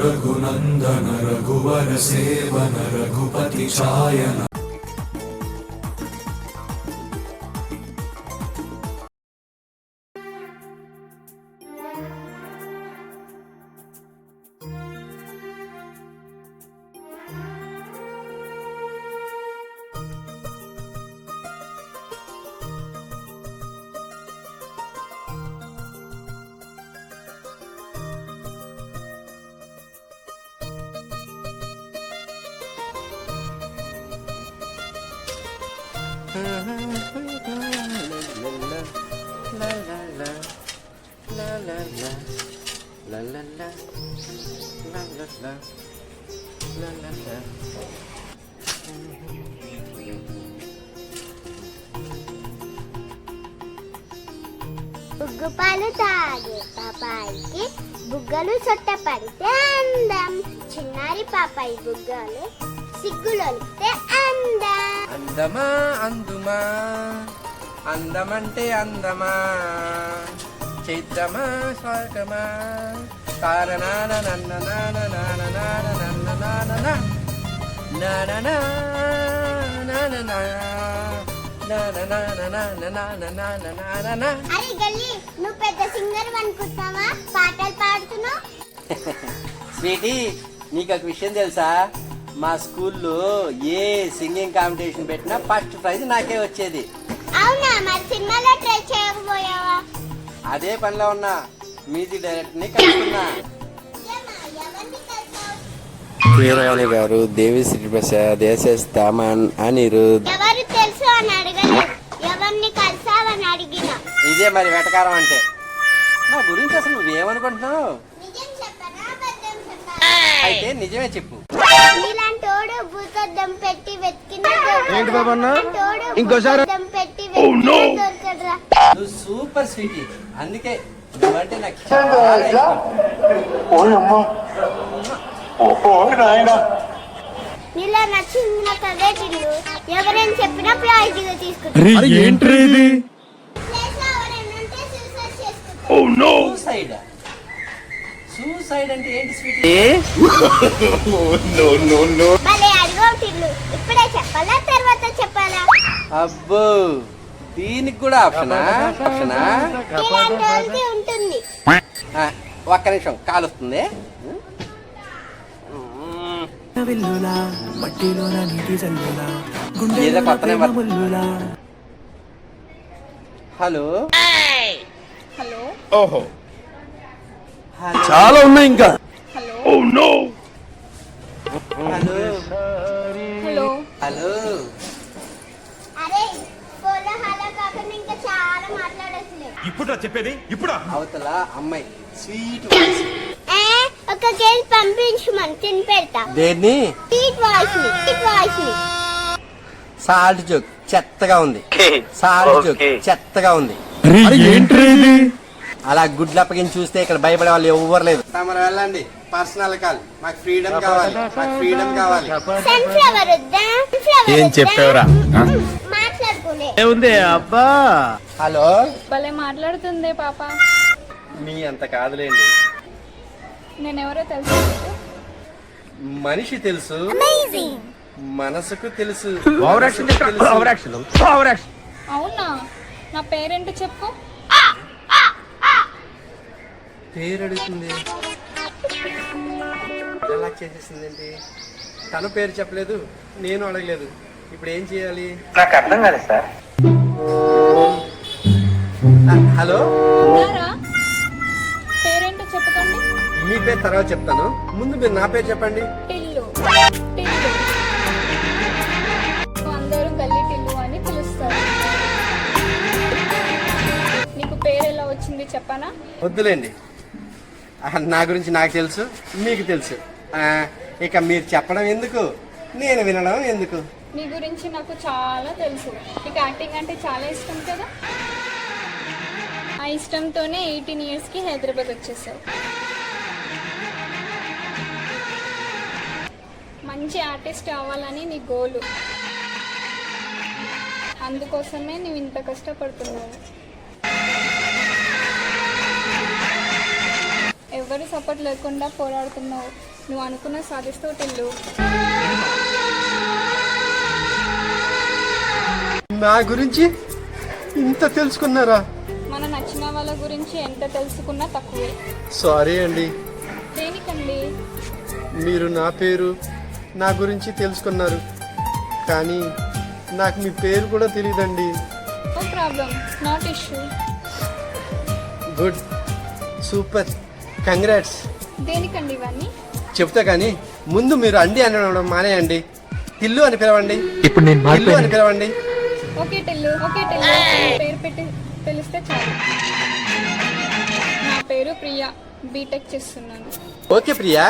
रघुनंदन रघुवर seven Raghupati चायन। బుగ్గపాలు తాగే పాపాయికి బుగ్గలు సొట్ట పడితే అందం. చిన్నారి పాపాయి బుగ్గలు సిగ్గులొలితే అందం. అందమా అందుమా అందమంటే అందమా చైత్రమా స్వర్గమా కారణాన నన్న నాన నాన నాన నన్న నాన నాన నాన. అరే గల్లి, నువ్వు పెద్ద సింగర్ అనుకుంటున్నావా? పాటలు పాడుతున్నావు. స్వీటీ, నీకు ఒక విషయం తెలుసా? మా స్కూల్లో ఏ సింగింగ్ కాంపిటీషన్ పెట్టినా ఫస్ట్ ప్రైజ్ నాకే వచ్చేది. అవునా? మరి సినిమాలో ట్రై చేయకపోయావా? అదే పనిలో ఉన్నా, మ్యూజిక్ డైరెక్టర్ ని కలుసుకున్నా. హీరోయిన్ గారు దేవిశ్రీ ప్రసాద్, ఎస్ఎస్ తామన్, అనిరుద్. ఎవరు తెలుసు అని అడగలే, ఎవరిని కలిసావని అడిగిన. ఇదే మరి వెటకారం అంటే. నా గురించి అసలు నువ్వేమనుకుంటున్నావు? నిజం చెప్పనా అబద్ధం చెప్పనా? అయితే నిజమే చెప్పు. నీలాంటోడు భూతద్దం పెట్టి వెతికిన ఏంటి బాబు అన్న? ఇంకోసారి ఇంకోసారి పెట్టి వెతికిన దొరకదురా. నువ్వు సూపర్ స్వీటీ, అందుకే నువ్వంటే నాకు చాలా ఇష్టం. నీలా నచ్చింది నాకు అదే తిండు. ఎవరైనా చెప్పినా ప్రైజ్గా తీసుకుంటా. సూసైడ్ సూసైడ్ అంటే ఏంటి స్వీటీ? భలే అడిగావు తిండు. ఇప్పుడే చెప్పాలా తర్వాత చెప్పాలా? అబ్బో, దీనికి కూడా ఆప్షనా? ఇలాంటి వాళ్ళకి ఉంటుంది. ఒక్క నిమిషం, కాల్ వస్తుంది. ఏదో కొత్త నెంబర్. హలో హలో ఓహో, హలో చాలా ఉన్నాయి ఇంకా. Hello hello hello hello. అరే ఫోన్లో హలో కాకుండా ఇంకా చాలా మాట్లాడొచ్చులే. ఇప్పుడు చెప్పేది ఇప్పుడు అవతల అమ్మాయి స్వీట్ వాయిస్. ఒక కేజీ పంపించమని తిని పెడతా. దేన్ని? స్వీట్ వాయిస్ ని. సాల్ట్ జోక్ చెత్తగా ఉంది. సాల్ట్ జోక్ చెత్తగా ఉంది. అలా గుడ్లు అప్పగించి చూస్తే ఇక్కడ భయపడే వాళ్ళు ఎవ్వరు లేదు. తమరు వెళ్ళండి, పర్సనల్ కాల్. మాకు ఫ్రీడమ్ కావాలి, మాకు ఫ్రీడమ్ కావాలి. సన్ఫ్లవర్ వద్దా? ఏం చెప్పావురా? మాట్లాడుకునే ఏముంది అబ్బా? హలో, భలే మాట్లాడుతుందే పాప. మీ అంత కాదులేండి. నేనెవరో తెలుసా నీకు? మనిషి తెలుసు, మనసుకు తెలుసు. అవునా? నా పేరేంటో చెప్పు. పేరు అడుగుతుంది, ఎలా చేసేసిందేంటి? తన పేరు చెప్పలేదు, నేను అడగలేదు. ఇప్పుడు ఏం చేయాలి? నాకు అర్థం కాలేదు సార్. హలో, ఉన్నారా? పేరేంటో చెప్పకండి. మీ పేరు తర్వాత చెప్తాను, ముందు మీరు నా పేరు చెప్పండి. టిల్లు. టిల్లు. అందరూ గల్లీ టిల్లు అని పిలుస్తారు. నీకు పేరు ఎలా వచ్చింది చెప్పనా? వద్దులేండి, నా గురించి నాకు తెలుసు, మీకు తెలుసు. ఇక మీరు చెప్పడం ఎందుకు, నేను వినడం ఎందుకు? నీ గురించి నాకు చాలా తెలుసు. నీకు యాక్టింగ్ అంటే చాలా ఇష్టం కదా. ఆ ఇష్టంతోనే 18 yearsకి హైదరాబాద్ వచ్చేసావు. మంచి ఆర్టిస్ట్ అవ్వాలని నీ గోలు. అందుకోసమే నువ్వు ఇంత కష్టపడుతున్నావు. ఎవరు సపోర్ట్ లేకుండా పోరాడుతున్నావు. నువ్వు అనుకున్న సాధిస్తావు టిల్లు. నా గురించి ఇంత తెలుసుకున్నారా? మన నచ్చిన వాళ్ళ గురించి ఎంత తెలుసుకున్నా తక్కువే. సారీ అండి. దేనికండి? మీరు నా పేరు నా గురించి తెలుసుకున్నారు, కానీ నాకు మీ పేరు కూడా తెలియదండి. No problem, not issue. Good, super, congrats. దేనికండి ఇవన్నీ? చెప్తా కానీ ముందు మీరు అండి అనడం మానేయండి. టిల్లు అని పిలవండి. ఇప్పుడు నేను టిల్లు అని పిలవండి. Okay Tillu, okay Tillu. పేరు పెట్టి పిలిస్తే చాలు. నా పేరు ప్రియా, బీటెక్ చేస్తున్నాను. ఓకే ప్రియా.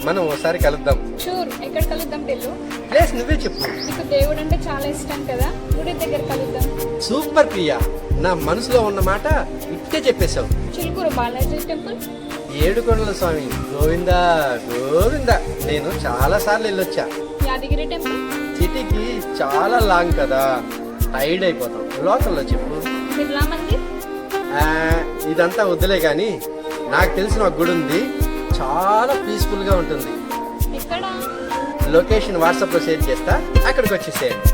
మనం ఒకసారి కలుద్దాం. షూర్. ఎక్కడ కలుద్దాం టిల్లు? ప్లేస్ నువ్వే చెప్పు. నీకు దేవుడు అంటే చాలా ఇష్టం కదా, గుడి దగ్గర కలుద్దాం. సూపర్ ప్రియా, నా మనసులో ఉన్న మాట ఇట్టే చెప్పేశావు. చిలుకూరు బాలాజీ టెంపుల్. ఏడుకొండల స్వామి గోవిందా గోవిందా. నేను చాలా సార్లు వెళ్ళొచ్చా. యాదగిరి టెంపుల్. సిటీకి చాలా లాంగ్ కదా, టైర్డ్ అయిపోతాం. లోకల్లో చెప్పు. బిర్లా మందిర్. ఇదంతా వద్దులే కానీ నాకు తెలిసిన ఒక గుడి ఉంది, చాలా పీస్ఫుల్ గా ఉంటుంది. ఎక్కడ? లొకేషన్ వాట్సాప్ లో షేర్ చేస్తా, అక్కడికి వచ్చేసేయండి.